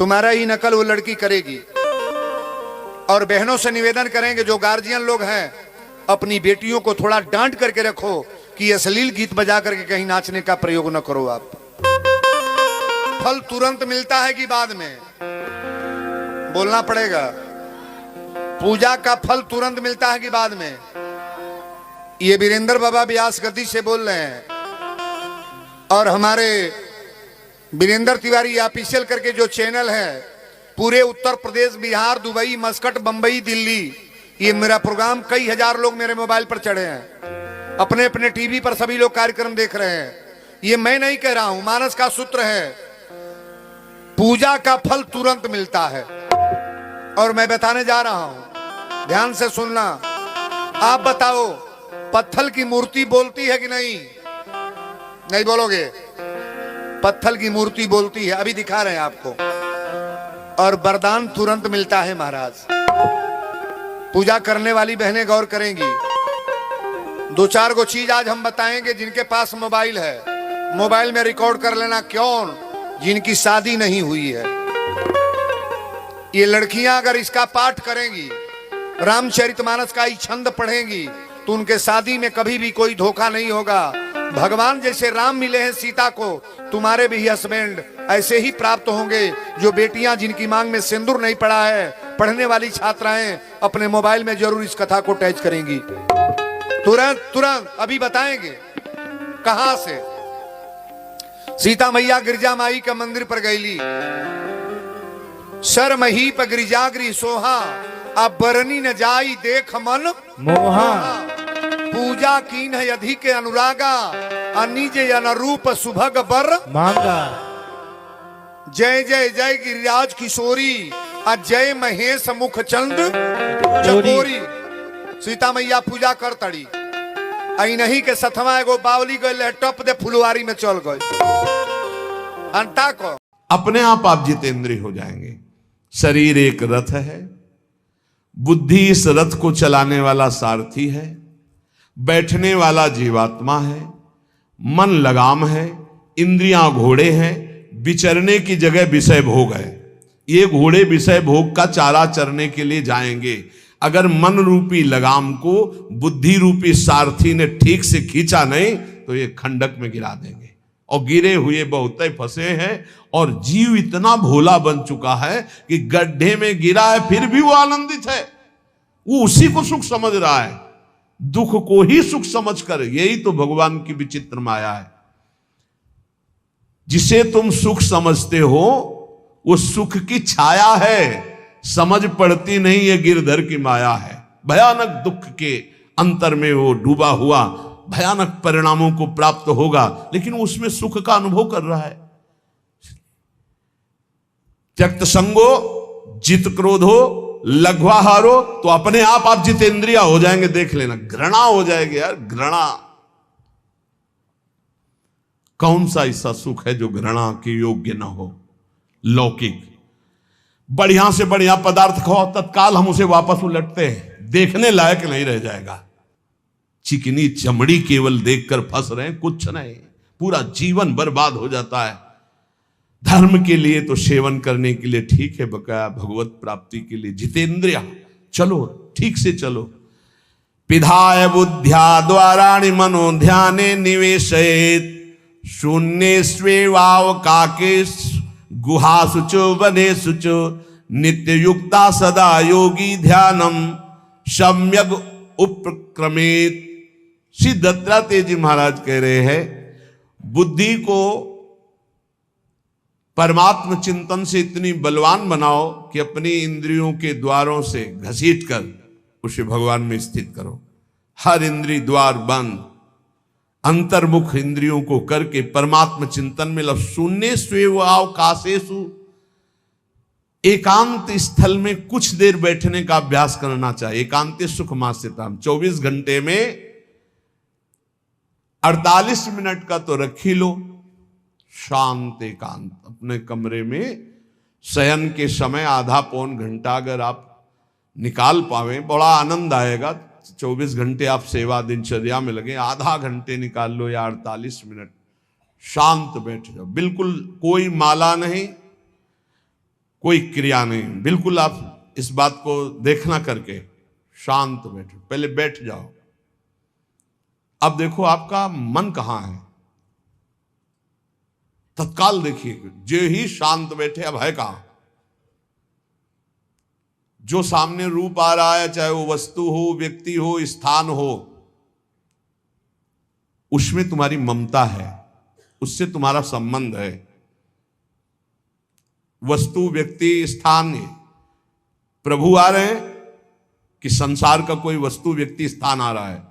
तुम्हारा ही नकल वो लड़की करेगी। और बहनों से निवेदन करेंगे, जो गार्जियन लोग हैं, अपनी बेटियों को थोड़ा डांट करके रखो कि अश्लील गीत बजा करके कहीं नाचने का प्रयोग न करो। आप फल तुरंत मिलता है कि बाद में? बोलना पड़ेगा। पूजा का फल तुरंत मिलता है कि बाद में? ये वीरेंद्र बाबा व्यास गद्दी से बोल रहे हैं, और हमारे वीरेंद्र तिवारी ऑफिशियल करके जो चैनल है, पूरे उत्तर प्रदेश, बिहार, दुबई, मस्कट, बंबई, दिल्ली, ये मेरा प्रोग्राम कई हजार लोग मेरे मोबाइल पर चढ़े हैं, अपने अपने टीवी पर सभी लोग कार्यक्रम देख रहे हैं। ये मैं नहीं कह रहा हूं, मानस का सूत्र है, पूजा का फल तुरंत मिलता है। और मैं बताने जा रहा हूं, ध्यान से सुनना। आप बताओ, पत्थर की मूर्ति बोलती है कि नहीं? नहीं बोलोगे? पत्थर की मूर्ति बोलती है, अभी दिखा रहे हैं आपको। और वरदान तुरंत मिलता है महाराज। पूजा करने वाली बहनें गौर करेंगी। दो चार गो चीज आज हम बताएंगे। जिनके पास मोबाइल है, मोबाइल में रिकॉर्ड कर लेना। क्यों? जिनकी शादी नहीं हुई है, ये लड़कियां अगर इसका पाठ करेंगी, रामचरितमानस का ही छंद पढ़ेंगी, तो उनके शादी में कभी भी कोई धोखा नहीं होगा। भगवान जैसे राम मिले हैं सीता को, तुम्हारे भी हस्बैंड ऐसे ही प्राप्त होंगे। जो बेटियां जिनकी मांग में सिंदूर नहीं पड़ा है, पढ़ने वाली छात्राएं अपने मोबाइल में जरूर इस कथा को टैच करेंगी। तुरंत तुरंत अभी बताएंगे कहां से। सीता मैया गिरजा माई के मंदिर पर गईली, सर मही पर गिरिजागरी सोहा, अब बरनी न जाई देख मन मोहा। पूजा कीन है अधिक अनुरागा, अनिज अनुरूप सुभग बर मांगा। जय जय जय गिरिराज किशोरी, जय महेश मुख चंद चकोरी। सीता मैया पूजा कर तड़ी, आई नहीं के सथवा एगो बावली गए टप दे फुलवारी में चल गए अंता को। अपने आप जितेंद्रिय हो जाएंगे। शरीर एक रथ है, बुद्धि इस रथ को चलाने वाला सारथी है, बैठने वाला जीवात्मा है, मन लगाम है, इंद्रियां घोड़े हैं, विचरने की जगह विषय भोग है। ये घोड़े विषय भोग का चारा चरने के लिए जाएंगे। अगर मन रूपी लगाम को बुद्धि रूपी सारथी ने ठीक से खींचा नहीं तो ये खंडक में गिरा देंगे। और गिरे हुए बहुत फंसे हैं, और जीव इतना भोला बन चुका है कि गड्ढे में गिरा है फिर भी वो आनंदित है। वो उसी को सुख समझ रहा है, दुख को ही सुख समझकर। यही तो भगवान की विचित्र माया है। जिसे तुम सुख समझते हो वो सुख की छाया है, समझ पड़ती नहीं, ये गिरधर की माया है। भयानक दुख के अंतर में वो डूबा हुआ भयानक परिणामों को प्राप्त होगा, लेकिन उसमें सुख का अनुभव कर रहा है। त्यक्त संगो जित क्रोधो लघ्वाहारो, तो अपने आप जितेंद्रिय हो जाएंगे। देख लेना, घृणा हो जाएगी यार, घृणा। कौन सा ऐसा सुख है जो घृणा के योग्य ना हो? लौकिक बढ़िया से बढ़िया पदार्थ खाओ, तत्काल हम उसे वापस उलटते हैं, देखने लायक नहीं रह जाएगा। चिकनी चमड़ी केवल देखकर फंस रहे हैं, कुछ नहीं, पूरा जीवन बर्बाद हो जाता है। धर्म के लिए तो सेवन करने के लिए ठीक है, बकाया भगवत प्राप्ति के लिए जितेंद्रिय चलो, ठीक से चलो। पिधाय बुद्ध्या द्वाराणि मनो ध्याने निवेशयेत्, शून्ये स्वेवावकाके गुहासुचो वनेसुचो, नित्य युक्ता सदा योगी ध्यानम सम्यक उपक्रमेत। श्री दत्तात्रेय जी महाराज कह रहे हैं, बुद्धि को परमात्म चिंतन से इतनी बलवान बनाओ कि अपनी इंद्रियों के द्वारों से घसीट कर उसे भगवान में स्थित करो। हर इंद्रिय द्वार बंद, अंतर्मुख इंद्रियों को करके परमात्म चिंतन में लव। शून्य स्वेवावकाशेषु, एकांत स्थल में कुछ देर बैठने का अभ्यास करना चाहिए। एकांत सुख मास्यताम, 24 घंटे में 48 मिनट का तो रख ही लो शांत एकांत। अपने कमरे में शयन के समय आधा पौन घंटा अगर आप निकाल पावे, बड़ा आनंद आएगा। 24 घंटे आप सेवा दिनचर्या में लगे, आधा घंटे निकाल लो या 48 मिनट शांत बैठ जाओ। बिल्कुल कोई माला नहीं, कोई क्रिया नहीं, बिल्कुल आप इस बात को देखना करके शांत बैठो, पहले बैठ जाओ। अब देखो आपका मन कहां है, तत्काल देखिए, जो ही शांत बैठे अब है कहां। जो सामने रूप आ रहा है, चाहे वो वस्तु हो, व्यक्ति हो, स्थान हो, उसमें तुम्हारी ममता है, उससे तुम्हारा संबंध है। वस्तु, व्यक्ति, स्थान, प्रभु आ रहे हैं कि संसार का कोई वस्तु, व्यक्ति, स्थान आ रहा है।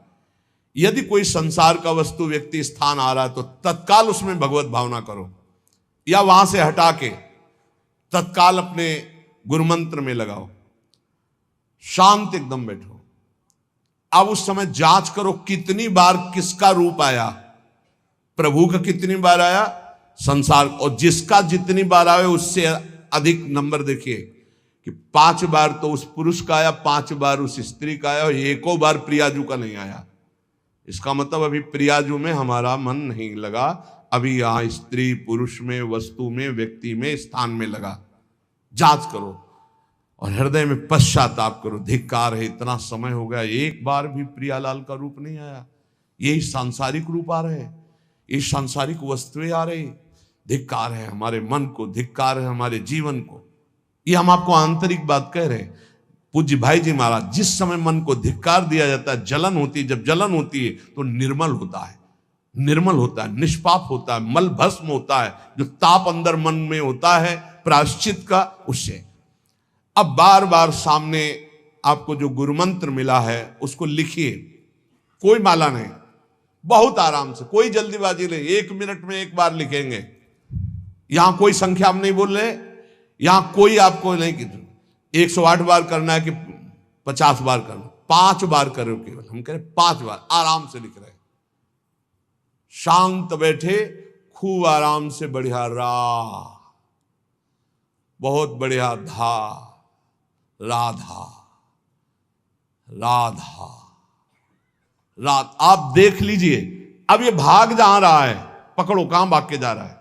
यदि कोई संसार का वस्तु, व्यक्ति, स्थान आ रहा है तो तत्काल उसमें भगवत भावना करो, या वहां से हटा के तत्काल अपने गुरु मंत्र में लगाओ, शांत एकदम बैठो। अब उस समय जांच करो कितनी बार किसका रूप आया, प्रभु का कितनी बार आया, संसार, और जिसका जितनी बार आए उससे अधिक नंबर देखिए कि 5 बार तो उस पुरुष का आया, 5 बार उस स्त्री का आया, और एको बार प्रियाजू का नहीं आया। इसका मतलब अभी प्रियाजू में हमारा मन नहीं लगा, अभी यहां स्त्री पुरुष में, वस्तु में, व्यक्ति में, स्थान में लगा। जांच करो और हृदय में पश्चाताप करो, धिक्कार है, इतना समय हो गया एक बार भी प्रियालाल का रूप नहीं आया। यही सांसारिक रूप आ रहे हैं, ये सांसारिक वस्तुएं आ रही, धिक्कार है हमारे मन को, धिक्कार है हमारे जीवन को। ये हम आपको आंतरिक बात कह रहे हैं। पूज्य भाई जी महाराज, जिस समय मन को धिक्कार दिया जाता है, जलन होती है, जब जलन होती है तो निर्मल होता है, निर्मल होता है, निष्पाप होता है, मल भस्म होता है, जो ताप अंदर मन में होता है प्रायश्चित का, उससे। अब बार बार सामने आपको जो गुरु मंत्र मिला है उसको लिखिए, कोई माला नहीं, बहुत आराम से, कोई जल्दीबाजी नहीं, 1 मिनट में एक बार लिखेंगे। यहां कोई संख्या हम नहीं बोल रहे, यहां कोई आपको नहीं कि 108 बार करना है कि 50 बार करना, 5 बार करो केवल, हम कह रहे 5 बार आराम से लिख रहे हैं। शांत बैठे, खूब आराम से, बढ़िया रा, बहुत बढ़िया धा, राधा, राधा, रात। आप देख लीजिए, अब ये भाग जहां रहा है, पकड़ो, कहां भाग के जा रहा है।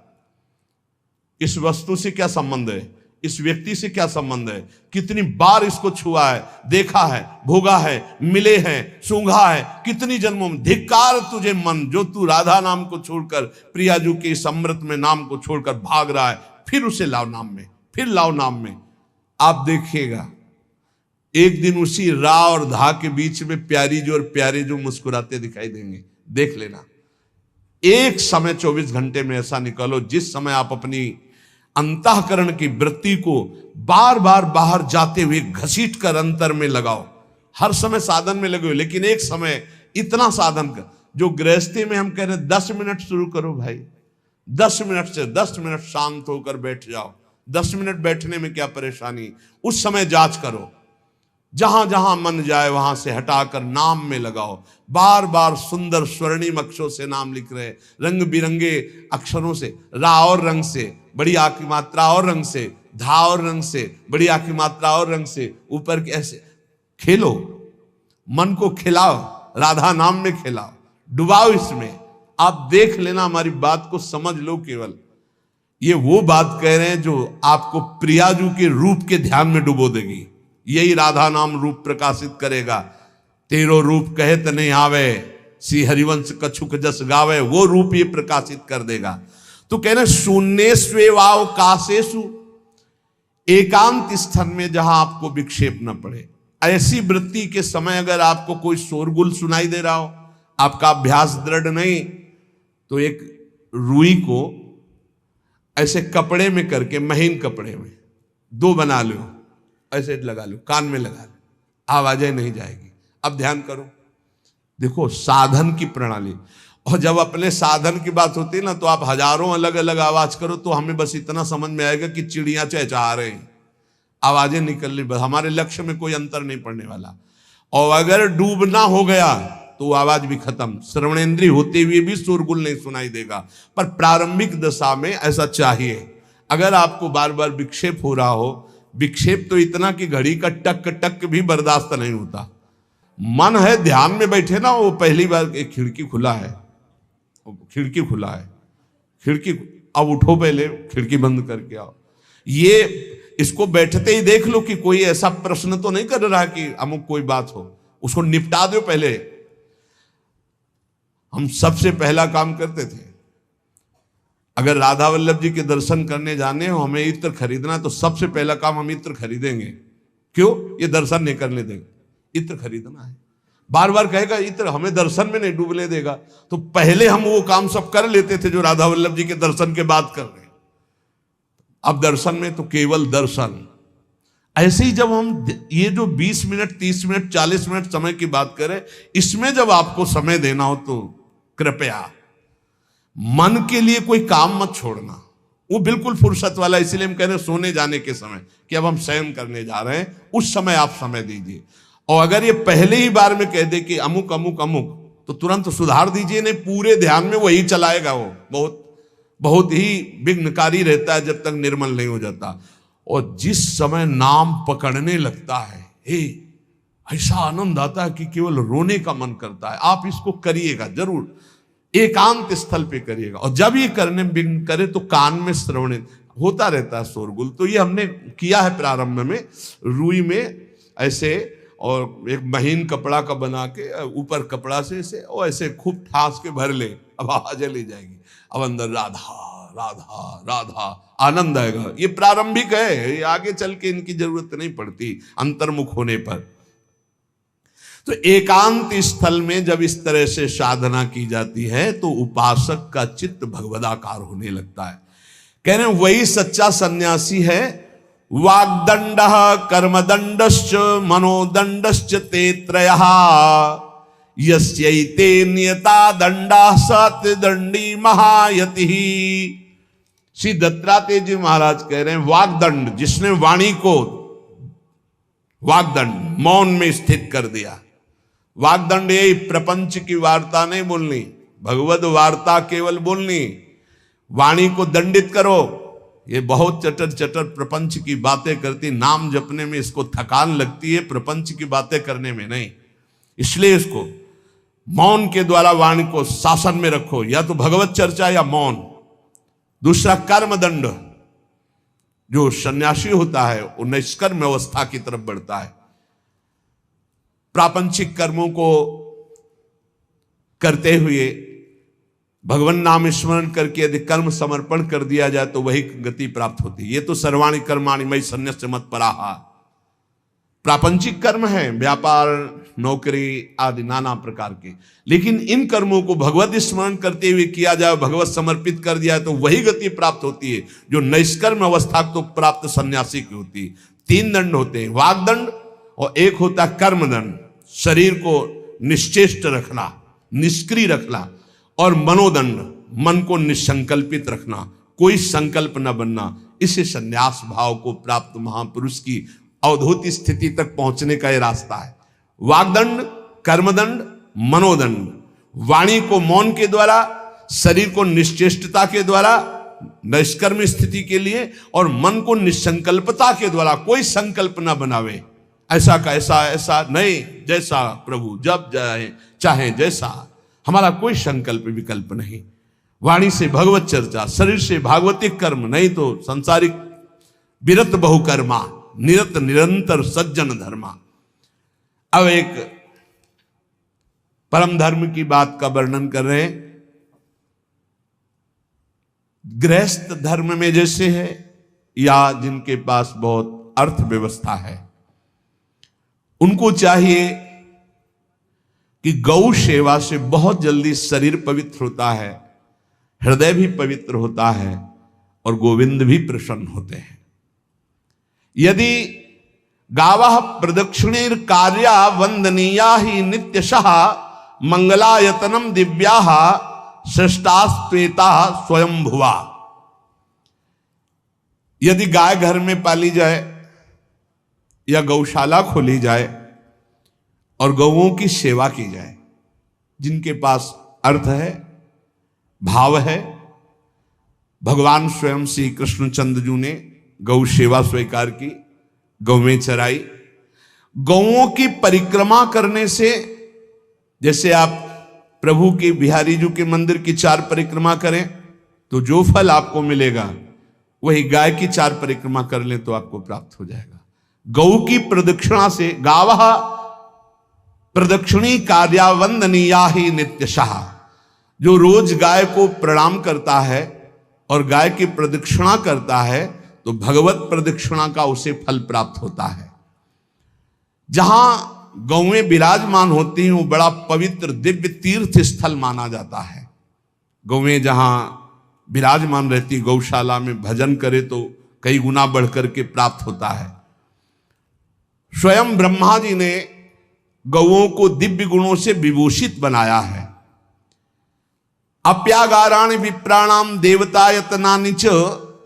इस वस्तु से क्या संबंध है, इस व्यक्ति से क्या संबंध है, कितनी बार इसको छुआ है, देखा है, भोगा है, मिले हैं, सूंघा है, कितनी जन्मों में। धिक्कार तुझे मन, जो तू राधा नाम को छोड़कर, प्रियाजू के इस अमृत में नाम को छोड़कर भाग रहा है, फिर उसे लाओ नाम में, फिर लाओ नाम में। आप देखिएगा एक दिन उसी रा और धा के बीच में प्यारी जो और प्यारे जो मुस्कुराते दिखाई देंगे, देख लेना। एक समय 24 घंटे में ऐसा निकालो जिस समय आप अपनी अंतःकरण की वृत्ति को बार बार बाहर जाते हुए घसीट कर अंतर में लगाओ। हर समय साधन में लगे हो, लेकिन एक समय इतना साधन कर, जो गृहस्थी में हम कह रहे हैं 10 मिनट शुरू करो भाई, 10 मिनट से 10 मिनट शांत होकर बैठ जाओ। 10 मिनट बैठने में क्या परेशानी, उस समय जांच करो, जहां जहां मन जाए वहां से हटाकर नाम में लगाओ। बार बार सुंदर स्वर्णिम अक्षरों से नाम लिख रहे, रंग बिरंगे अक्षरों से, रा और रंग से, बड़ी आ की मात्रा और रंग से, धा और रंग से, बड़ी आ की मात्रा और रंग से, ऊपर के ऐसे खेलो, मन को खिलाओ, राधा नाम में खिलाओ, डुबाओ इसमें। आप देख लेना, हमारी बात को समझ लो। केवल ये वो बात कह रहे हैं जो आपको प्रियाजू के रूप के ध्यान में डुबो देगी। यही राधा नाम रूप प्रकाशित करेगा। तेरो रूप कहत नहीं आवे, श्री हरिवंश कछुक जस गावे, वो रूप ये प्रकाशित कर देगा। तो कहना शून्य स्वेवाव काशेषु, एकांत स्थन में जहां आपको विक्षेप न पड़े। ऐसी वृत्ति के समय अगर आपको कोई शोरगुल सुनाई दे रहा हो, आपका अभ्यास दृढ़ नहीं, तो एक रुई को ऐसे कपड़े में करके, महीन कपड़े में 2 बना लो, ऐसे लगा लो, कान में लगा लो, आवाजें नहीं जाएगी। अब ध्यान करो, देखो साधन की प्रणाली। और जब अपने साधन की बात होती है ना, तो आप हजारों अलग अलग आवाज करो तो हमें बस इतना समझ में आएगा कि चिड़ियां चहचहा रहे हैं, आवाजें निकल रही, बस हमारे लक्ष्य में कोई अंतर नहीं पड़ने वाला। और अगर डूबना हो गया तो आवाज भी खत्म, श्रवणेंद्रिय होते हुए भी शोरगुल नहीं सुनाई देगा। पर प्रारंभिक दशा में ऐसा चाहिए। अगर आपको बार बार विक्षेप हो रहा हो, विक्षेप तो इतना कि घड़ी का टक टक भी बर्दाश्त नहीं होता। मन है ध्यान में बैठे ना, वो पहली बार एक खिड़की खुला है, खिड़की खुला है, खिड़की, अब उठो, पहले खिड़की बंद करके आओ। ये इसको बैठते ही देख लो कि कोई ऐसा प्रश्न तो नहीं कर रहा कि अमुक कोई बात हो, उसको निपटा दो पहले। हम सबसे पहला काम करते थे, अगर राधा वल्लभ जी के दर्शन करने जाने हो, हमें इत्र खरीदना, तो सबसे पहला काम हम इत्र खरीदेंगे। क्यों? ये दर्शन नहीं करने देंगे, इत्र खरीदना है। बार बार कहेगा इत्र हमें दर्शन में नहीं डूबने देगा, तो पहले हम वो काम सब कर लेते थे जो राधा वल्लभ जी के दर्शन के बाद कर रहे हैं। अब दर्शन में तो केवल दर्शन। ऐसे ही जब हम ये जो 20 मिनट 30 मिनट 40 मिनट समय की बात करें, इसमें जब आपको समय देना हो तो कृपया मन के लिए कोई काम मत छोड़ना, वो बिल्कुल फुर्सत वाला। इसलिए हम कह रहे हैं सोने जाने के समय कि अब हम शयन करने जा रहे हैं, उस समय आप समय दीजिए। और अगर ये पहले ही बार में कह दे कि अमुक अमुक अमुक, तो तुरंत सुधार दीजिए, नहीं पूरे ध्यान में वही चलाएगा। वो बहुत बहुत ही विघ्नकारी रहता है जब तक निर्मल नहीं हो जाता। और जिस समय नाम पकड़ने लगता है, ऐसा आनंद आता है कि केवल रोने का मन करता है। आप इसको करिएगा जरूर, एकांत स्थल पे करिएगा। और जब ये करने विघ्न करे तो कान में श्रवण होता रहता है, शोरगुल। तो ये हमने किया है प्रारंभ में, रुई में ऐसे, और एक महीन कपड़ा का बना के ऊपर कपड़ा से ऐसे और ऐसे खूब ठास के भर ले, अब आवाज ले जाएगी, अब अंदर राधा राधा राधा आनंद आएगा। ये प्रारंभिक है, ये आगे चल के इनकी जरूरत नहीं पड़ती अंतर्मुख होने पर। तो एकांत स्थल में जब इस तरह से साधना की जाती है तो उपासक का चित्त भगवदाकार होने लगता है। कह रहे हैं वही सच्चा सन्यासी है। वाग्दंड कर्मदंडश्च मनोदंडश्च ते त्रयः यस्यैते नियता दंडा सत्यदंडी महायति। श्री दत्तात्रेय जी महाराज कह रहे हैं वाग्दंड, जिसने वाणी को वाग्दंड मौन में स्थित कर दिया। वाग्दंड यही प्रपंच की वार्ता नहीं बोलनी, भगवद वार्ता केवल बोलनी। वाणी को दंडित करो, ये बहुत चटर चटर प्रपंच की बातें करती, नाम जपने में इसको थकान लगती है, प्रपंच की बातें करने में नहीं। इसलिए इसको मौन के द्वारा वाणी को शासन में रखो, या तो भगवत चर्चा या मौन। दूसरा कर्मदंड, जो सन्यासी होता है वो निष्कर्म अवस्था की तरफ बढ़ता है। प्रापंचिक कर्मों को करते हुए भगवान नाम स्मरण करके यदि कर्म समर्पण कर दिया जाए तो वही गति प्राप्त होती है। ये तो सर्वाणि कर्माणि मयि सन्न्यस्य मत्पराः प्रापंचिक कर्म है, व्यापार नौकरी आदि नाना प्रकार के। लेकिन इन कर्मों को भगवत स्मरण करते हुए किया जाए, भगवत समर्पित कर दिया तो वही गति प्राप्त होती है जो निष्कर्म अवस्था को प्राप्त सन्यासी की होती है। 3 दंड होते हैं, वाग्दंड, और एक होता कर्मदंड, शरीर को निश्चेष्ट रखना, निष्क्रिय रखना, और मनोदंड, मन को निसंकल्पित रखना, कोई संकल्प न बनना। इसे संन्यास भाव को प्राप्त महापुरुष की अवधूत स्थिति तक पहुंचने का यह रास्ता है। वाग्दंड, कर्मदंड, मनोदंड, वाणी को मौन के द्वारा, शरीर को निश्चेष्टता के द्वारा निष्कर्म स्थिति के लिए, और मन को निसंकल्पता के द्वारा, कोई संकल्प न बनावे, ऐसा का ऐसा, ऐसा नहीं, जैसा प्रभु जब चाहे जैसा, हमारा कोई संकल्प विकल्प नहीं। वाणी से भगवत चर्चा, शरीर से भागवतिक कर्म, नहीं तो सांसारिक विरत बहुकर्मा, निरत निरंतर सज्जन धर्मा। अब एक परम धर्म की बात का वर्णन कर रहे हैं। गृहस्थ धर्म में जैसे है, या जिनके पास बहुत अर्थव्यवस्था है, उनको चाहिए कि गौ सेवा से बहुत जल्दी शरीर पवित्र होता है, हृदय भी पवित्र होता है, और गोविंद भी प्रसन्न होते हैं। यदि गावः प्रदक्षिणेर कार्या वंदनीया ही नित्यशः मंगलायतनम दिव्याः श्रेष्ठास्त्वेता स्वयंभुवा। यदि गाय घर में पाली जाए या गौशाला खोली जाए और गौओं की सेवा की जाए, जिनके पास अर्थ है, भाव है, भगवान स्वयं श्री कृष्णचंद्र जी ने गौ सेवा स्वीकार की, गौवें चराई। गौओं की परिक्रमा करने से, जैसे आप प्रभु के बिहारी जी के मंदिर की 4 परिक्रमा करें तो जो फल आपको मिलेगा वही गाय की 4 परिक्रमा कर ले तो आपको प्राप्त हो जाएगा। गौ की प्रदक्षिणा से गावः प्रदक्षिणी कार्यावंदनीया ही नित्यशः, जो रोज गाय को प्रणाम करता है और गाय की प्रदक्षिणा करता है तो भगवत प्रदक्षिणा का उसे फल प्राप्त होता है। जहां गौएं विराजमान होती हैं वो बड़ा पवित्र दिव्य तीर्थ स्थल माना जाता है। गौएं जहां विराजमान रहती, गौशाला में भजन करे तो कई गुना बढ़ करके प्राप्त होता है। स्वयं ब्रह्मा जी ने गौओं को दिव्य गुणों से विभूषित बनाया है। अप्यागाराणि विप्राणाम देवतायतनानि च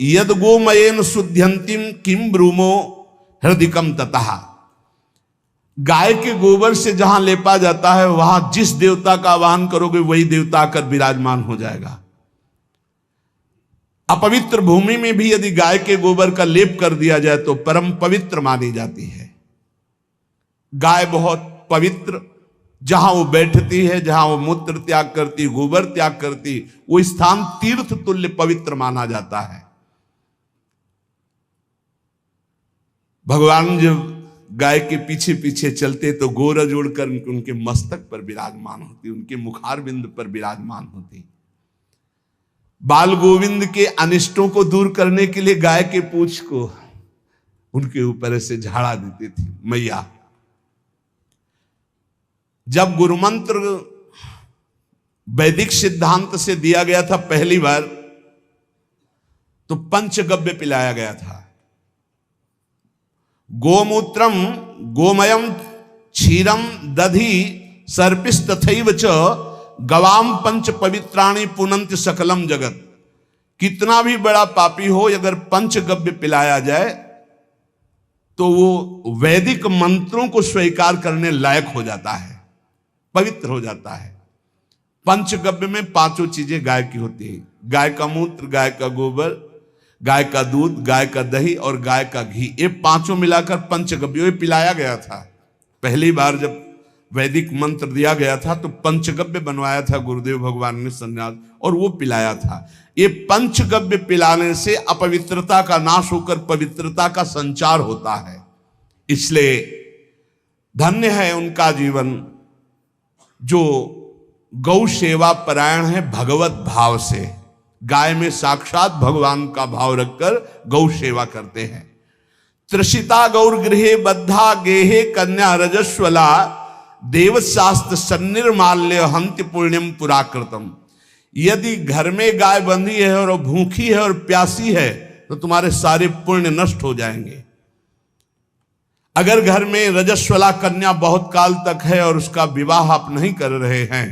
यद गोमयेन शुद्ध्यंतिम किम ब्रूमो हृदिकम ततः। गाय के गोबर से जहां लेपा जाता है वहां जिस देवता का आवाहन करोगे वही देवता आकर विराजमान हो जाएगा। अपवित्र भूमि में भी यदि गाय के गोबर का लेप कर दिया जाए तो परम पवित्र मानी जाती है। गाय बहुत पवित्र, जहां वो बैठती है, जहां वो मूत्र त्याग करती, गोबर त्याग करती, वो स्थान तीर्थ तुल्य पवित्र माना जाता है। भगवान जब गाय के पीछे पीछे चलते तो गोरज उड़कर उनके मस्तक पर विराजमान होती, उनके मुखारबिंद पर विराजमान होती। बाल गोविंद के अनिष्टों को दूर करने के लिए गाय के पूंछ को उनके ऊपर से झाड़ा देती थी मैया। जब गुरुमंत्र वैदिक सिद्धांत से दिया गया था पहली बार तो पंचगव्य पिलाया गया था। गोमूत्रम गोमयम क्षीरम दधि सर्पिस्तथैव च गवाम पंच पवित्राणि पुनंत सकलम जगत। कितना भी बड़ा पापी हो अगर पंचगव्य पिलाया जाए तो वो वैदिक मंत्रों को स्वीकार करने लायक हो जाता है, पवित्र हो जाता है। पंचगव्य में 5 चीजें गाय की होती है। गाय का मूत्र, गाय का गोबर, गाय का दूध, गाय का दही और गाय का घी, ये 5 मिलाकर पंचगव्य पिलाया गया था। पहली बार जब वैदिक मंत्र दिया गया था तो पंचगव्य बनवाया था गुरुदेव भगवान ने संन्यास, और वो पिलाया था। ये पंचगव्य पिलाने से अपवित्रता का नाश होकर पवित्रता का संचार होता है। इसलिए धन्य है उनका जीवन जो गौ सेवा परायण है भगवत भाव से। गाय में साक्षात भगवान का भाव रखकर गौ सेवा करते हैं। त्रिषिता गौर गृहे बद्धा गेहे कन्या रजस्वला देवशास्त्र सन्निर्माल्य हंति पुण्यम पुराकृतम। यदि घर में गाय बंधी है और भूखी है और प्यासी है तो तुम्हारे सारे पुण्य नष्ट हो जाएंगे। अगर घर में रजस्वला कन्या बहुत काल तक है और उसका विवाह आप नहीं कर रहे हैं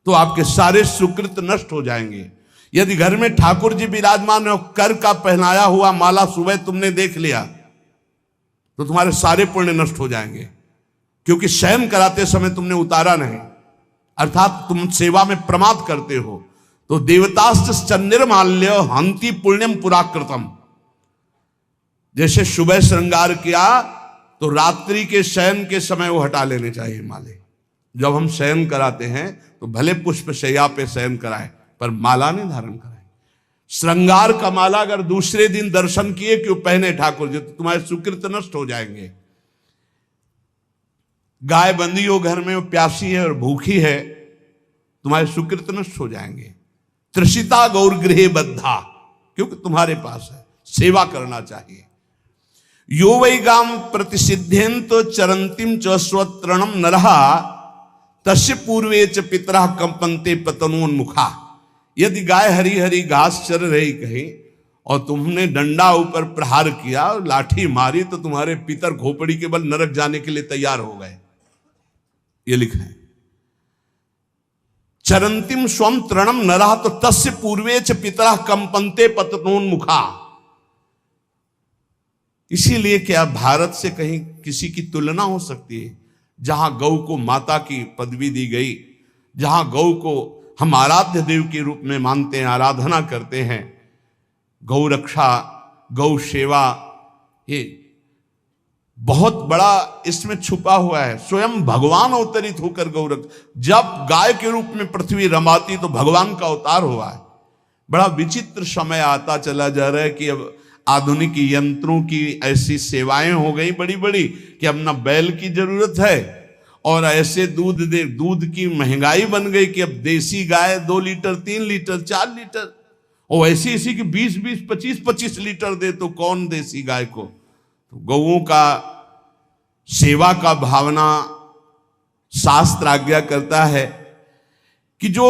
तो आपके सारे सुकृत नष्ट हो जाएंगे। यदि घर में ठाकुर जी विराजमान है, कर का पहनाया हुआ माला सुबह तुमने देख लिया तो तुम्हारे सारे पुण्य नष्ट हो जाएंगे, क्योंकि शयन कराते समय तुमने उतारा नहीं, अर्थात तुम सेवा में प्रमाद करते हो। तो देवतास्त्र सन्निर्माल्य हंति पुण्यम पुराकृतम। जैसे सुबह श्रृंगार किया तो रात्रि के शयन के समय वो हटा लेने चाहिए माले। जब हम शयन कराते हैं तो भले पुष्प शैया पे शयन कराएं पर माला नहीं धारण कराएं। श्रृंगार का माला अगर दूसरे दिन दर्शन किए क्यों पहने ठाकुर जी तो तुम्हारे सुकृत नष्ट हो जाएंगे। गाय बंदी हो घर में, वो प्यासी है और भूखी है, तुम्हारे सुकृत नष्ट हो जाएंगे। त्रिषिता गौर गृहे बद्धा, क्योंकि तुम्हारे पास है, सेवा करना चाहिए। यो वै गाम प्रतिसिद्धेन तो चरंतिम च स्वतरणम नरहा तस्य पूर्वे च पितरः कंपन्ते पतनोन्मुखा। यदि गाय हरी हरी घास चर रही कहीं और तुमने डंडा ऊपर प्रहार किया, लाठी मारी तो तुम्हारे पितर खोपड़ी के बल नरक जाने के लिए तैयार हो गए। ये लिखा है चरंतिम स्वम तृणम नरः तो तस्य पूर्वे च पितरः कंपन्ते पतनोन्मुखा। इसीलिए क्या भारत से कहीं किसी की तुलना हो सकती है जहां गौ को माता की पदवी दी गई, जहां गौ को हम आराध्य देव के रूप में मानते हैं, आराधना करते हैं। गौ रक्षा, गौ सेवा, ये बहुत बड़ा इसमें छुपा हुआ है। स्वयं भगवान अवतरित होकर गौ रक्षा, जब गाय के रूप में पृथ्वी रमाती तो भगवान का अवतार हुआ है। बड़ा विचित्र समय आता चला जा रहा है कि अब आधुनिक यंत्रों की ऐसी सेवाएं हो गई बड़ी बड़ी कि अब ना बैल की जरूरत है, और ऐसे दूध की महंगाई बन गई कि अब देसी गाय 2 लीटर 3 लीटर 4 लीटर, और ऐसी ऐसी कि 20-20 25-25 लीटर दे, तो कौन देसी गाय को। तो गौओं का सेवा का भावना शास्त्र आज्ञा करता है कि जो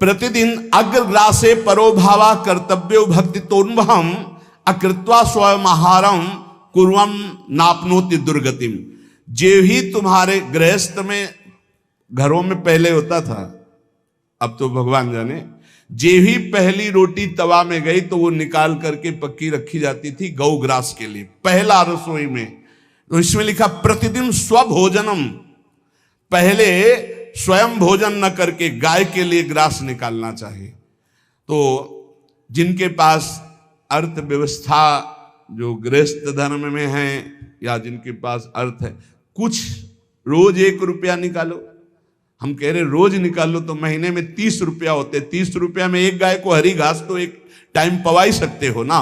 प्रतिदिन अग्रग्रासे परोभावा कर्तव्यो भक्ति तोन्वहम अकृत्वा स्वयं आहारम कुर्वम नापनोति दुर्गतिम। जे ही तुम्हारे गृहस्थ में घरों में पहले होता था, अब तो भगवान जाने, जे ही पहली रोटी तवा में गई तो वो निकाल करके पक्की रखी जाती थी गौग्रास के लिए, पहला रसोई में। तो इसमें लिखा प्रतिदिन स्वभोजनम, पहले स्वयं भोजन न करके गाय के लिए ग्रास निकालना चाहिए। तो जिनके पास अर्थव्यवस्था जो गृहस्थ धर्म में है या जिनके पास अर्थ है, कुछ रोज 1 रुपया निकालो। हम कह रहे रोज निकालो तो महीने में 30 रुपया होते, 30 रुपया में एक गाय को हरी घास तो एक टाइम पवा ही सकते हो ना,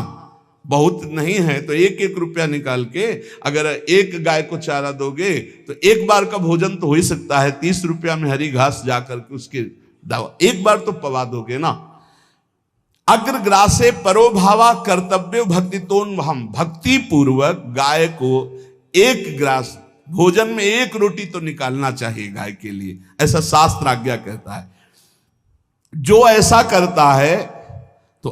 बहुत नहीं है तो 1-1 रुपया निकाल के अगर एक गाय को चारा दोगे तो एक बार का भोजन तो हो ही सकता है। 30 रुपया में हरी घास जाकर के उसके एक बार तो पवा दोगे ना। अग्रग्रासे परोभावा कर्तव्य भक्ति तोन्वहम, भक्ति पूर्वक गाय को 1 ग्रास भोजन में 1 रोटी तो निकालना चाहिए गाय के लिए, ऐसा शास्त्र आज्ञा कहता है। जो ऐसा करता है तो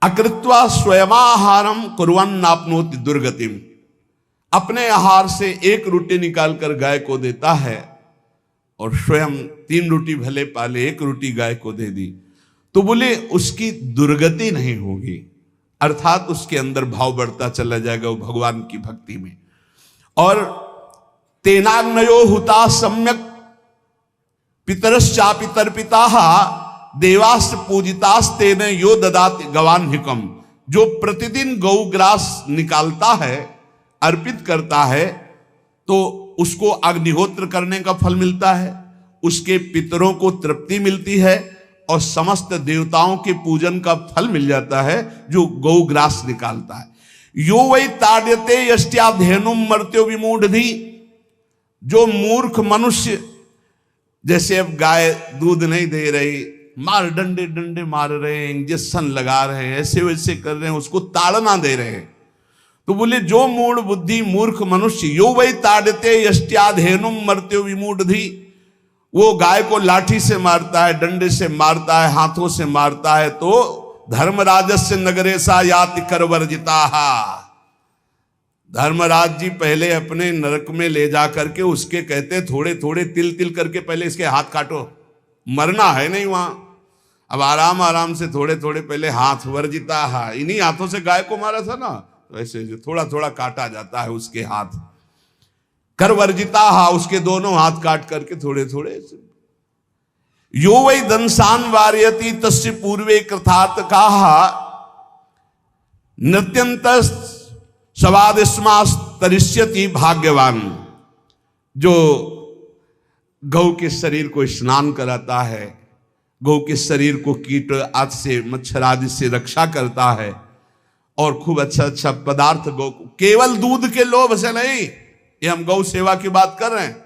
अकृत्वा स्वयमाहारम कुर्वन् नाप्नोति दुर्गतिम, अपने आहार से 1 रोटी निकालकर गाय को देता है और स्वयं 3 रोटी भले पाले 1 रोटी गाय को दे दी, तो बोले उसकी दुर्गति नहीं होगी, अर्थात उसके अंदर भाव बढ़ता चला जाएगा वो भगवान की भक्ति में। और तेनाग्नयो हुता सम्यक पितरश्चापि तर्पिताः देवास्त पूजितास्तेन यो ददाति गवान्हिकम। जो प्रतिदिन गौग्रास निकालता है, अर्पित करता है, तो उसको अग्निहोत्र करने का फल मिलता है, उसके पितरों को तृप्ति मिलती है और समस्त देवताओं के पूजन का फल मिल जाता है जो गौग्रास निकालता है। यो वै ताड्यते यष्ट्याधेनुम मर्त्यो विमूढ़धि, जो मूर्ख मनुष्य, जैसे अब गाय दूध नहीं दे रही, मार डंडे डंडे मार रहे हैं, इंजेक्शन लगा रहे हैं, ऐसे वैसे कर रहे हैं, उसको ताड़ना दे रहे हैं, तो बोले जो मूढ़ बुद्धि मूर्ख मनुष्य, यो वै ताड्यते यष्ट्याधेनुम मर्त्यो विमूढ़धि, वो गाय को लाठी से मारता है, डंडे से मारता है, हाथों से मारता है, तो धर्मराजस्य नगरे सा याति करवर्जिता। धर्मराज जी पहले अपने नरक में ले जा करके उसके कहते थोड़े थोड़े तिल तिल करके पहले इसके हाथ काटो, मरना है नहीं वहां, अब आराम आराम से थोड़े थोड़े पहले हाथ वर्जिता है, इन्हीं हाथों से गाय को मारा था ना, तो ऐसे थोड़ा थोड़ा काटा जाता है उसके हाथ, कर वर्जिता हा, उसके दोनों हाथ काट करके थोड़े थोड़े। यो वै दंसान वार्यति तस्य पूर्वे कृतार्थ काहा नृत्यंत सवादिस्मास तरिष्यति भाग्यवान। जो गौ के शरीर को स्नान कराता है, गौ के शरीर को कीट आदि से मच्छर आदि से रक्षा करता है और खूब अच्छा अच्छा पदार्थ गौ, केवल दूध के लोभ से नहीं, ये हम गौ सेवा की बात कर रहे हैं,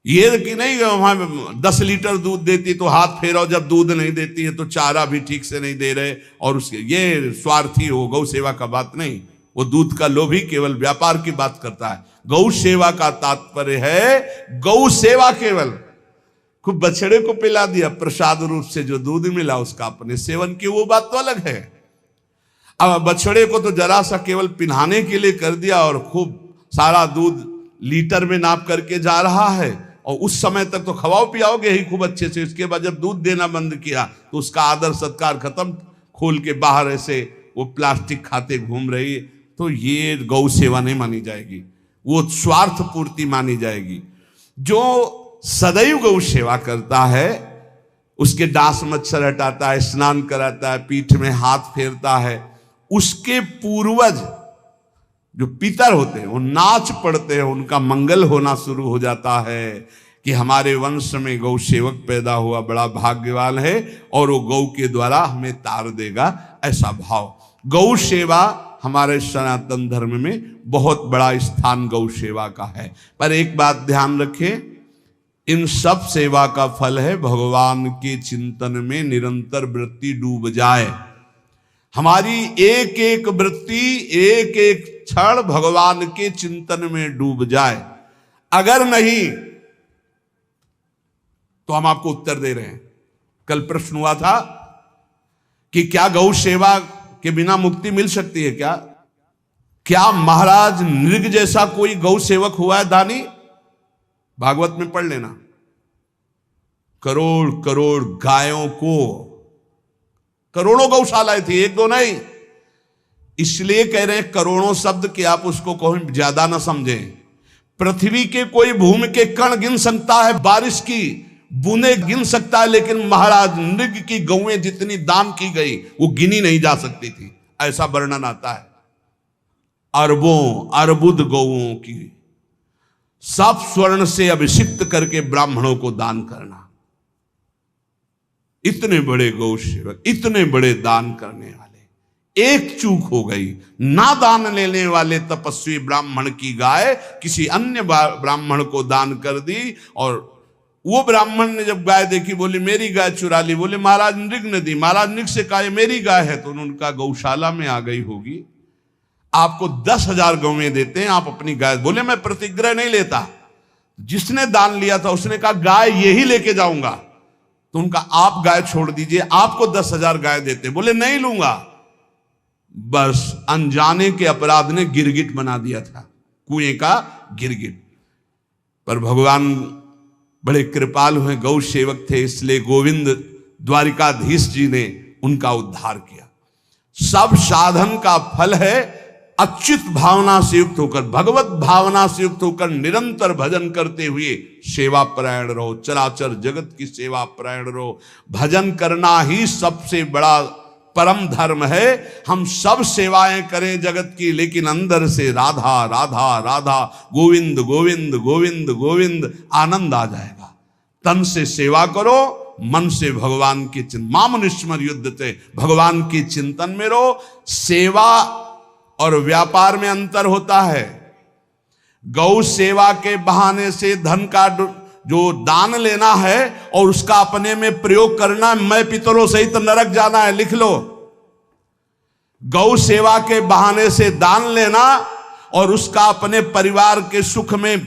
ये कि नहीं वहां 10 लीटर दूध देती तो हाथ फेरो, जब दूध नहीं देती है तो चारा भी ठीक से नहीं दे रहे, और उसके ये स्वार्थी हो, गौ सेवा का बात नहीं, वो दूध का लोभी केवल व्यापार की बात करता है। गौ सेवा का तात्पर्य है गौ सेवा, केवल खूब बछड़े को पिला दिया प्रसाद रूप से जो दूध मिला उसका अपने सेवन की, वो बात तो अलग है। अब बछड़े को तो जरा सा केवल पिन्हाने के लिए कर दिया और खूब सारा दूध लीटर में नाप करके जा रहा है, और उस समय तक तो खवाओ पियाओगे ही खूब अच्छे से, उसके बाद जब दूध देना बंद किया तो उसका आदर सत्कार खत्म, खोल के बाहर ऐसे वो प्लास्टिक खाते घूम रही, तो ये गौ सेवा नहीं मानी जाएगी, वो स्वार्थ पूर्ति मानी जाएगी। जो सदैव गौ सेवा करता है, उसके डांस मच्छर हटाता है, स्नान कराता है, पीठ में हाथ फेरता है, उसके पूर्वज जो पितर होते हैं वो नाच पड़ते हैं, उनका मंगल होना शुरू हो जाता है, कि हमारे वंश में गौ सेवक पैदा हुआ, बड़ा भाग्यवान है और वो गौ के द्वारा हमें तार देगा, ऐसा भाव। गौ सेवा हमारे सनातन धर्म में बहुत बड़ा स्थान गौ सेवा का है। पर एक बात ध्यान रखें, इन सब सेवा का फल है भगवान के चिंतन में निरंतर वृत्ति डूब जाए। हमारी एक एक वृत्ति, एक एक क्षण भगवान के चिंतन में डूब जाए। अगर नहीं तो हम आपको उत्तर दे रहे हैं। कल प्रश्न हुआ था कि क्या गौ सेवा के बिना मुक्ति मिल सकती है? क्या महाराज नृग जैसा कोई गौ सेवक हुआ है दानी? भागवत में पढ़ लेना। करोड़ करोड़ गायों को, करोड़ों गौशालाएं थी, एक दो नहीं। इसलिए कह रहे हैं करोड़ों शब्द कि आप उसको कहीं ज्यादा ना समझें। पृथ्वी के कोई भूमि के कण गिन सकता है, बारिश की बूंदे गिन सकता है, लेकिन महाराज नृग की गौएं जितनी दान की गई वो गिनी नहीं जा सकती थी, ऐसा वर्णन आता है। अरबों अर्बुद गौओं की सब स्वर्ण से अभिषिक्त करके ब्राह्मणों को दान करना। इतने बड़े गौ सेवक, इतने बड़े दान करने वाले, एक चूक हो गई, ना दान लेने वाले तपस्वी ब्राह्मण की गाय किसी अन्य ब्राह्मण को दान कर दी। और वो ब्राह्मण ने जब गाय देखी, बोले मेरी गाय चुरा ली। बोले महाराज नृग ने दी। महाराज नृग से कहा मेरी गाय है, तो उन्होंने कहा गौशाला में आ गई होगी, आपको 10,000 गौवें देते हैं, आप अपनी गाय। बोले मैं प्रतिग्रह नहीं लेता। जिसने दान लिया था उसने कहा गाय यही लेके जाऊंगा, तो उनका आप गाय छोड़ दीजिए, आपको 10,000 गाय देते। बोले नहीं लूंगा। बस अनजाने के अपराध ने गिरगिट बना दिया था, कुएं का गिरगिट। पर भगवान बड़े कृपालु हैं, गौ सेवक थे, इसलिए गोविंद द्वारिकाधीश जी ने उनका उद्धार किया। सब साधन का फल है अच्युत भावना से युक्त होकर, भगवत भावना से युक्त होकर निरंतर भजन करते हुए सेवा परायण रहो, चराचर जगत की सेवा परायण रहो। भजन करना ही सबसे बड़ा परम धर्म है। हम सब सेवाएं करें जगत की, लेकिन अंदर से राधा राधा राधा, गोविंद गोविंद गोविंद गोविंद, आनंद आ जाएगा। तन से सेवा करो, मन से भगवान के चिंतन, मामनुष्मर युद्ध से भगवान के चिंतन में रहो। सेवा और व्यापार में अंतर होता है। गौ सेवा के बहाने से धन का जो दान लेना है और उसका अपने में प्रयोग करना, मैं पितरों सहित नरक जाना है, लिख लो। गौ सेवा के बहाने से दान लेना और उसका अपने परिवार के सुख में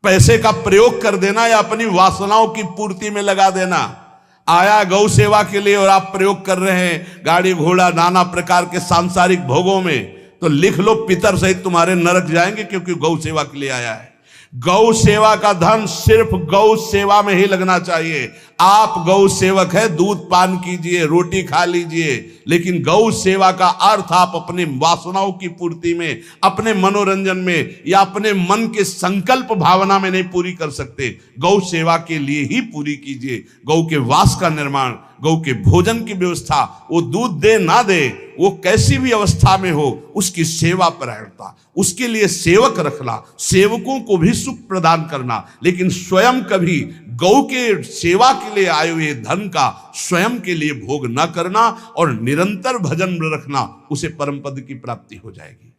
पैसे का प्रयोग कर देना या अपनी वासनाओं की पूर्ति में लगा देना। आया गौ सेवा के लिए और आप प्रयोग कर रहे हैं गाड़ी घोड़ा नाना प्रकार के सांसारिक भोगों में, तो लिख लो पितर सहित तुम्हारे नरक जाएंगे, क्योंकि गौ सेवा के लिए आया है। गौ सेवा का धन सिर्फ गौ सेवा में ही लगना चाहिए। आप गौ सेवक है, दूध पान कीजिए, रोटी खा लीजिए, लेकिन गौ सेवा का अर्थ आप अपने वासनाओं की पूर्ति में, अपने मनोरंजन में या अपने मन के संकल्प भावना में नहीं पूरी कर सकते। गौ सेवा के लिए ही पूरी कीजिए। गौ के वास का निर्माण, गौ के भोजन की व्यवस्था, वो दूध दे ना दे, वो कैसी भी अवस्था में हो, उसकी सेवा परायणता, उसके लिए सेवक रखना, सेवकों को भी सुख प्रदान करना, लेकिन स्वयं कभी गौ के सेवा के लिए आए हुए धन का स्वयं के लिए भोग न करना और निरंतर भजन रखना, उसे परम पद की प्राप्ति हो जाएगी।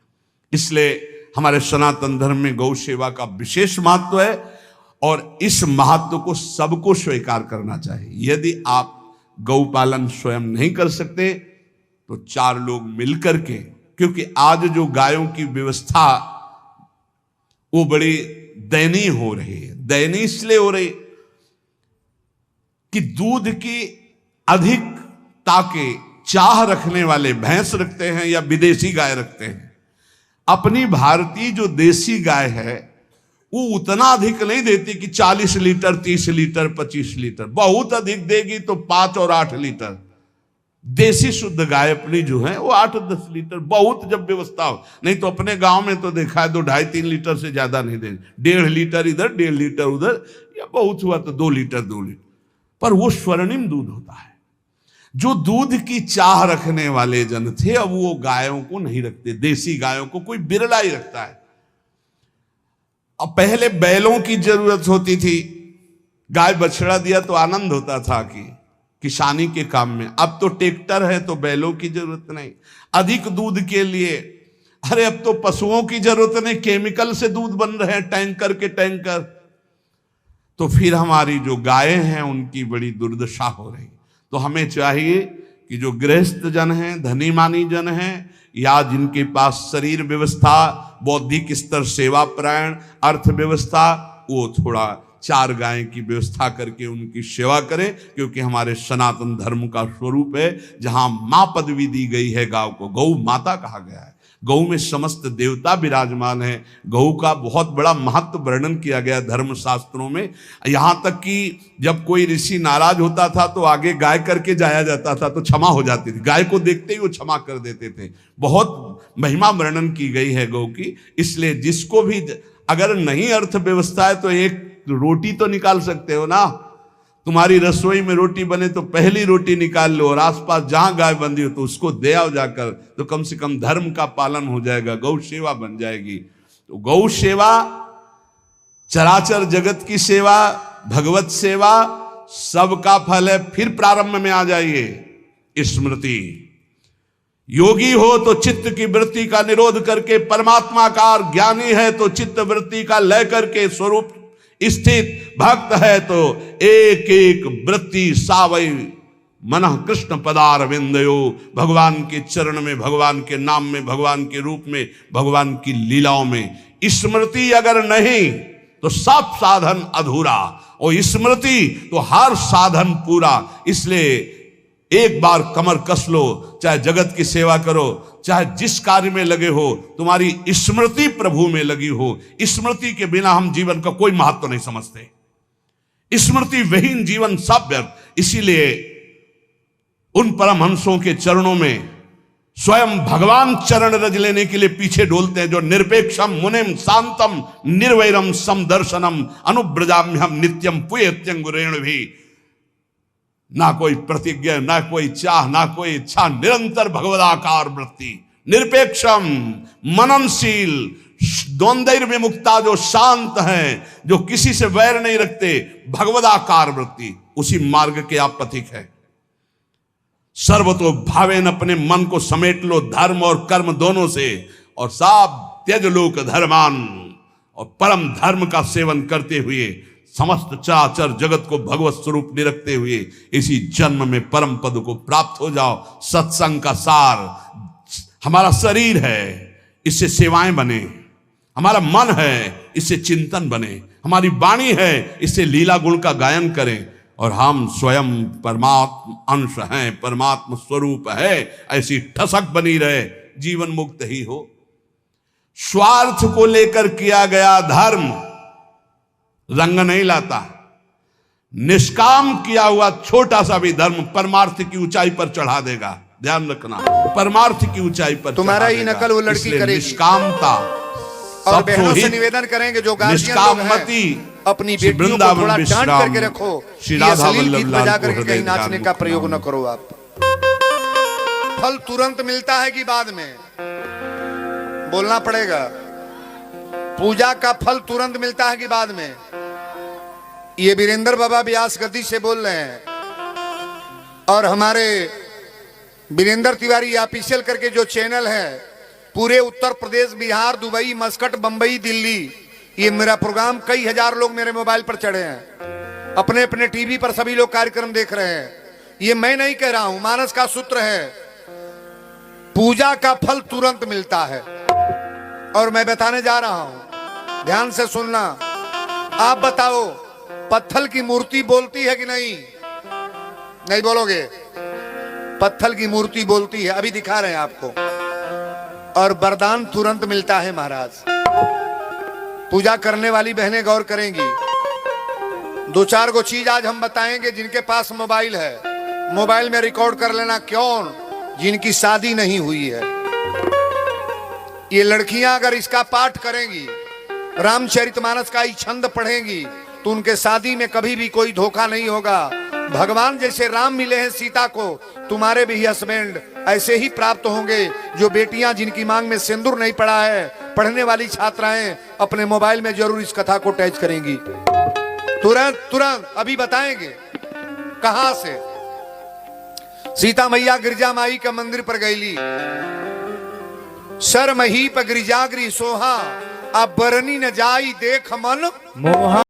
इसलिए हमारे सनातन धर्म में गौ सेवा का विशेष महत्व है और इस महत्व को सबको स्वीकार करना चाहिए। यदि आप गौ पालन स्वयं नहीं कर सकते तो 4 लोग मिलकर के, क्योंकि आज जो गायों की व्यवस्था वो बड़ी दयनीय हो रही है। दयनीय इसलिए हो रही कि दूध की अधिकता के चाह रखने वाले भैंस रखते हैं या विदेशी गाय रखते हैं। अपनी भारतीय जो देसी गाय है वो उतना अधिक नहीं देती कि 40 लीटर 30 लीटर 25 लीटर, बहुत अधिक देगी तो 5 और 8 लीटर। देसी शुद्ध गाय अपनी जो है वो 8-10 लीटर, बहुत जब व्यवस्था हो। नहीं तो अपने गांव में तो देखा है 2-2.5-3 लीटर से ज्यादा नहीं देंगे, 1.5 लीटर इधर 1.5 लीटर उधर, या बहुत हुआ तो 2 लीटर 2 लीटर। पर वो स्वर्णिम दूध होता है। जो दूध की चाह रखने वाले जन थे अब वो गायों को नहीं रखते, देसी गायों को कोई बिरला ही रखता है। अब पहले बैलों की जरूरत होती थी, गाय बछड़ा दिया तो आनंद होता था कि किसानी के काम में। अब तो ट्रैक्टर है तो बैलों की जरूरत नहीं। अधिक दूध के लिए, अरे अब तो पशुओं की जरूरत नहीं, केमिकल से दूध बन रहे हैं, टैंकर के टैंकर। तो फिर हमारी जो गायें हैं उनकी बड़ी दुर्दशा हो रही। तो हमें चाहिए कि जो गृहस्थ जन हैं, धनी मानी जन हैं, या जिनके पास शरीर व्यवस्था, बौद्धिक स्तर, सेवा परायण, अर्थव्यवस्था, वो थोड़ा 4 गाय की व्यवस्था करके उनकी सेवा करें, क्योंकि हमारे सनातन धर्म का स्वरूप है। जहां मां पदवी दी गई है, गांव को गौ माता कहा गया है। गौ में समस्त देवता विराजमान है। गौ का बहुत बड़ा महत्व वर्णन किया गया धर्म शास्त्रों में। यहां तक कि जब कोई ऋषि नाराज होता था तो आगे गाय करके जाया जाता था, तो क्षमा हो जाती थी। गाय को देखते ही वो क्षमा कर देते थे। बहुत महिमा वर्णन की गई है गौ की। इसलिए जिसको भी, अगर नहीं अर्थव्यवस्था है तो एक रोटी तो निकाल सकते हो ना। तुम्हारी रसोई में रोटी बने तो पहली रोटी निकाल लो, और आसपास जहां गाय बंधी हो तो उसको दे आओ जाकर, तो कम से कम धर्म का पालन हो जाएगा, गौ सेवा बन जाएगी। तो गौ सेवा, चराचर जगत की सेवा, भगवत सेवा, सबका फल है। फिर प्रारंभ में आ जाइए स्मृति। योगी हो तो चित्त की वृत्ति का निरोध करके परमात्माकार, ज्ञानी है तो चित्त वृत्ति का लय करके स्वरूप स्थित, भक्त है तो एक एक वृत्ति सावई मनः कृष्ण पदार विंदयो। भगवान के चरण में, भगवान के नाम में, भगवान के रूप में, भगवान की लीलाओं में। स्मृति अगर नहीं तो सब साधन अधूरा, और स्मृति तो हर साधन पूरा। इसलिए एक बार कमर कस लो, चाहे जगत की सेवा करो, चाहे जिस कार्य में लगे हो, तुम्हारी स्मृति प्रभु में लगी हो। स्मृति के बिना हम जीवन का कोई महत्व नहीं समझते। स्मृति विहीन जीवन सब व्यर्थ। इसीलिए उन परमहंसों के चरणों में स्वयं भगवान चरण रज लेने के लिए पीछे डोलते हैं, जो निरपेक्षम मुनिम शांतम निर्वैरम समदर्शनम अनुब्रजाम्यहम नित्यम पुयत्यंगुरेण भी। ना कोई प्रतिज्ञा, ना कोई चाह, ना कोई इच्छा, निरंतर भगवदाकार वृत्ति, निरपेक्षम, मननशील, द्वंद्व विमुक्ता, जो शांत हैं, जो किसी से वैर नहीं रखते, भगवदाकार वृत्ति, उसी मार्ग के आप पथिक हैं। सर्वतो भावेन, अपने मन को समेट लो धर्म और कर्म दोनों से, और साब त्यज लोक धर्मान, और परम धर्म का सेवन करते हुए समस्त चराचर जगत को भगवत स्वरूप निरखते हुए इसी जन्म में परम पद को प्राप्त हो जाओ। सत्संग का सार हमारा शरीर है, इससे सेवाएं बने। हमारा मन है, इससे चिंतन बने। हमारी वाणी है, इससे लीला गुण का गायन करें। और हम स्वयं परमात्म अंश हैं, परमात्म स्वरूप है, ऐसी ठसक बनी रहे, जीवन मुक्त ही हो। स्वार्थ को लेकर किया गया धर्म रंग नहीं लाता। निष्काम किया हुआ छोटा सा भी धर्म परमार्थ की ऊंचाई पर चढ़ा देगा। ध्यान रखना, परमार्थ की ऊंचाई पर तुम्हारा ही नकल वो लड़की करेगी। निष्कामता, और बहनों से निवेदन करेंगे जो गार्जियन लोग हैं, अपनी बेटियों को थोड़ा डांट करके रखो। ये अश्लील गीत बजा करके कहीं नाचने का प्रयोग न करो। आप फल तुरंत मिलता है कि बाद में? बोलना पड़ेगा। पूजा का फल तुरंत मिलता है कि बाद में? ये वीरेंद्र बाबा व्यास गद्दी से बोल रहे हैं। और हमारे वीरेंद्र तिवारी ऑफिशियल करके जो चैनल है, पूरे उत्तर प्रदेश, बिहार, दुबई, मस्कट, बंबई, दिल्ली, ये मेरा प्रोग्राम कई हजार लोग मेरे मोबाइल पर चढ़े हैं। अपने अपने टीवी पर सभी लोग कार्यक्रम देख रहे हैं। ये मैं नहीं कह रहा हूं, मानस का सूत्र है। पूजा का फल तुरंत मिलता है। और मैं बताने जा रहा हूं, ध्यान से सुनना। आप बताओ, पत्थर की मूर्ति बोलती है कि नहीं? नहीं बोलोगे? पत्थर की मूर्ति बोलती है, अभी दिखा रहे हैं आपको। और वरदान तुरंत मिलता है महाराज। पूजा करने वाली बहनें गौर करेंगी। 2-4 गो चीज आज हम बताएंगे। जिनके पास मोबाइल है, मोबाइल में रिकॉर्ड कर लेना। क्यों? जिनकी शादी नहीं हुई है, ये लड़कियां अगर इसका पाठ करेंगी, रामचरितमानस का ही छंद पढ़ेंगी, तो उनके शादी में कभी भी कोई धोखा नहीं होगा। भगवान जैसे राम मिले हैं सीता को, तुम्हारे भी हस्बैंड ऐसे ही प्राप्त होंगे। जो बेटियां जिनकी मांग में सिंदूर नहीं पड़ा है, पढ़ने वाली छात्राएं अपने मोबाइल में जरूर इस कथा को टैच करेंगी। तुरंत तुरंत अभी बताएंगे कहां से। सीता मैया गिरजा माई का मंदिर पर गईली, सर मही पर गिरिजागरी सोहा, अब बरनी न जाई देख मन मोहा।